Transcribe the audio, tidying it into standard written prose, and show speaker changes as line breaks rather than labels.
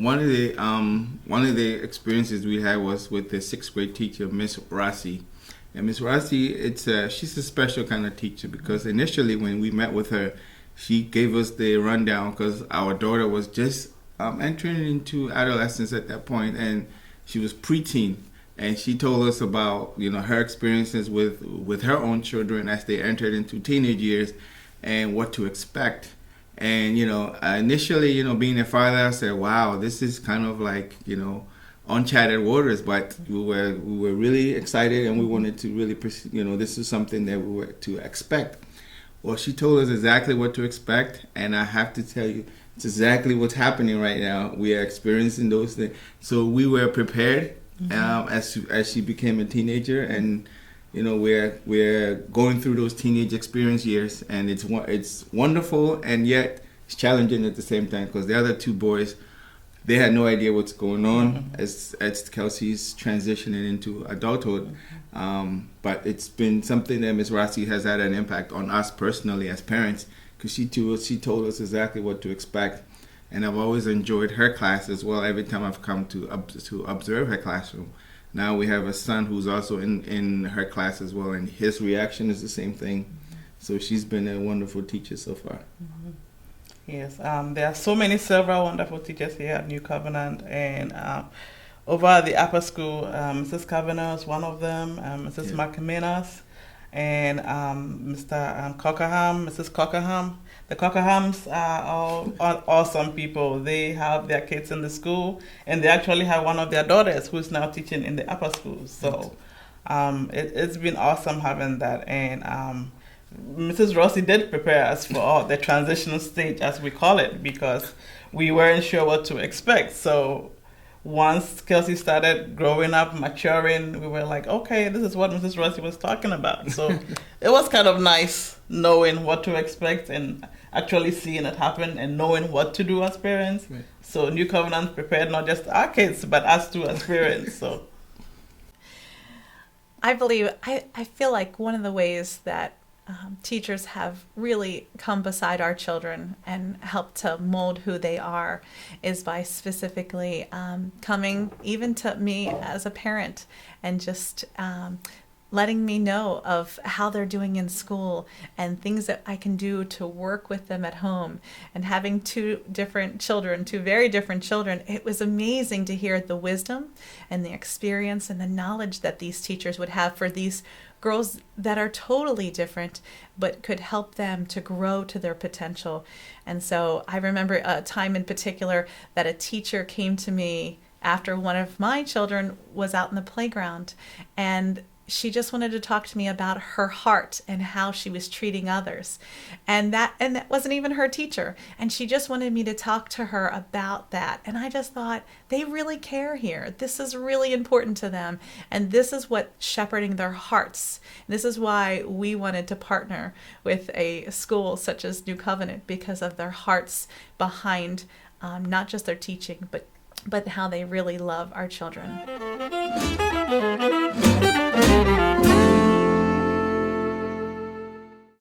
one of the experiences we had was with the sixth grade teacher, Miss Rossi. And Miss Rossi, she's a special kind of teacher because initially when we met with her, she gave us the rundown because our daughter was just entering into adolescence at that point, and she was preteen. And she told us about her experiences with her own children as they entered into teenage years and what to expect. And initially, being a father, I said, "Wow, this is kind of like uncharted waters." But we were really excited, and we wanted to really this is something that we were to expect. Well, she told us exactly what to expect, and I have to tell you, it's exactly what's happening right now. We are experiencing those things, so we were prepared as she became a teenager, and we're going through those teenage experience years, and it's wonderful, and yet it's challenging at the same time because the other two boys, they had no idea what's going on as Kelsey's transitioning into adulthood. But it's been something that Ms. Rossi has had an impact on us personally as parents because she told us exactly what to expect. And I've always enjoyed her class as well every time I've come to observe her classroom. Now we have a son who's also in her class as well, and his reaction is the same thing. So she's been a wonderful teacher so far.
Yes, there are several wonderful teachers here at New Covenant, and over at the upper school, Mrs. Kavanaugh is one of them, Mrs. McMinas, and Mr. Cockerham, Mrs. Cockerham. The Cockerhams are all awesome people. They have their kids in the school, and they actually have one of their daughters who's now teaching in the upper school. So it's been awesome having that, and Mrs. Rossi did prepare us for the transitional stage, as we call it, because we weren't sure what to expect. So once Kelsey started growing up, maturing, we were like, okay, this is what Mrs. Rossi was talking about. So it was kind of nice knowing what to expect and actually seeing it happen and knowing what to do as parents. Right. So New Covenant prepared not just our kids, but us too as parents. So
I feel like one of the ways that teachers have really come beside our children and helped to mold who they are is by specifically coming even to me as a parent and just letting me know of how they're doing in school and things that I can do to work with them at home. And having two very different children, it was amazing to hear the wisdom and the experience and the knowledge that these teachers would have for these girls that are totally different, but could help them to grow to their potential. And so I remember a time in particular that a teacher came to me after one of my children was out in the playground, and she just wanted to talk to me about her heart and how she was treating others. And that wasn't even her teacher. And she just wanted me to talk to her about that. And I just thought, they really care here. This is really important to them. And this is what shepherding their hearts. This is why we wanted to partner with a school such as New Covenant, because of their hearts behind not just their teaching, but how they really love our children.